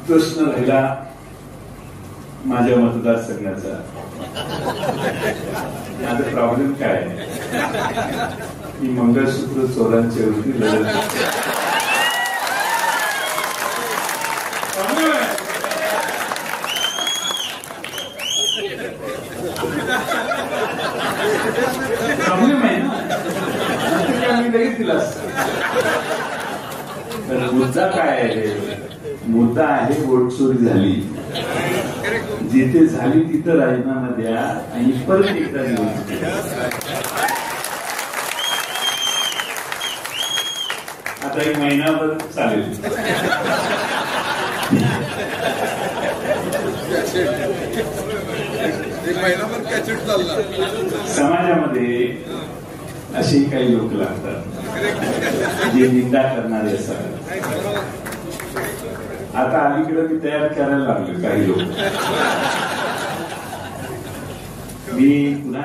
प्रश्न राहिला माझ्या मतदारसंघाचा. माझा प्रॉब्लेम काय आहे? मी मंगळसूत्र चोरांच्या विरुद्ध लढत. प्रॉब्लेम आहे ना, मी लगेच दिला असता. तर मुद्दा काय आहे? मुद्दा आहे वोट चोरी झाली. जिथे झाली तिथं राजीनामा द्या आणि परत एकदा निवडणूक. आता एक महिनाभर चालेल. समाजामध्ये असे काही लोक लागतात जे निंदा करणारे असतात. आता अलीकडे मी तयार करायला लागलो काही लोक. मी पुन्हा